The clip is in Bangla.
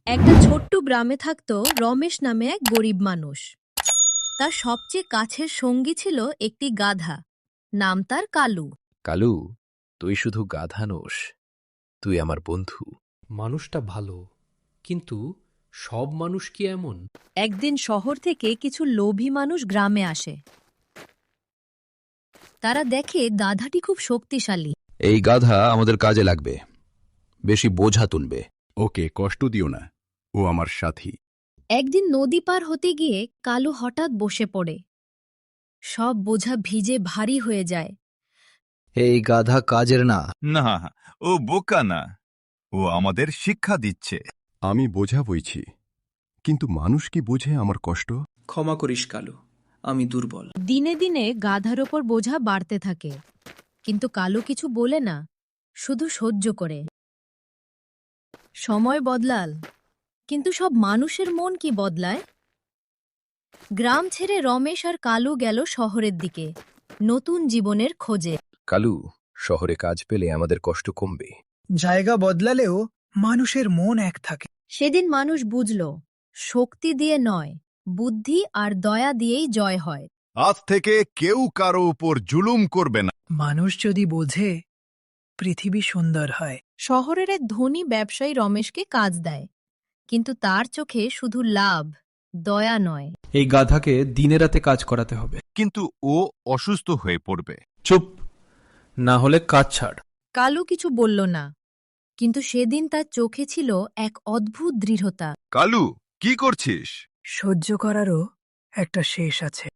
একটা ছোট্ট গ্রামে থাকত রমেশ নামে এক গরিব মানুষ। তার সবচেয়ে কাছের সঙ্গী ছিল একটি গাধা, নাম তার কালু। কালু, তুই শুধু গাধা নোস, তুই আমার বন্ধু। মানুষটা ভালো, কিন্তু সব মানুষ কি এমন? একদিন শহর থেকে কিছু লোভী মানুষ গ্রামে আসে। তারা দেখে গাধাটি খুব শক্তিশালী। এই গাধা আমাদের কাজে লাগবে, বেশি বোঝা তুলবে। ওকে কষ্ট দিও না, ও আমার সাথী। একদিন নদী পার হতে গিয়ে কালু হঠাৎ বসে পড়ে। সব বোঝা ভিজে ভারী হয়ে যায়। এই গাধা কাজের না। না, ও বোকা না, ও আমাদের শিক্ষা দিচ্ছে। আমি বোঝা বইছি, কিন্তু মানুষ কি বোঝে আমার কষ্ট? ক্ষমা করিস কালু, আমি দুর্বল। দিনে দিনে গাধার ওপর বোঝা বাড়তে থাকে, কিন্তু কালু কিছু বলে না, শুধু সহ্য করে। সময় বদলাল, কিন্তু সব মানুষের মন কি বদলায়? গ্রাম ছেড়ে রমেশ আর কালু গেল শহরের দিকে, নতুন জীবনের খোঁজে। কালু, শহরে কাজ পেলে আমাদের কষ্ট কমবে। জায়গা বদলালেও মানুষের মন এক থাকে। সেদিন মানুষ বুঝল, শক্তি দিয়ে নয়, বুদ্ধি আর দয়া দিয়েই জয় হয়। আজ থেকে কেউ কারো উপর জুলুম করবে না। মানুষ যদি বোঝে, পৃথিবী সুন্দর হয়। শহরের এক ধনী ব্যবসায়ী রমেশকে কাজ দেয়, কিন্তু তার চোখে শুধু লাভ, দয়া নয়। এই গাধাকে দিনে রাতে কাজ করাতে হবে। কিন্তু ও অসুস্থ হয়ে পড়বে। চুপ, না হলে কাজ ছাড়। কালু কিছু বলল না, কিন্তু সেদিন তার চোখে ছিল এক অদ্ভুত দৃঢ়তা। কালু, কি করছিস? সহ্য করারও একটা শেষ আছে।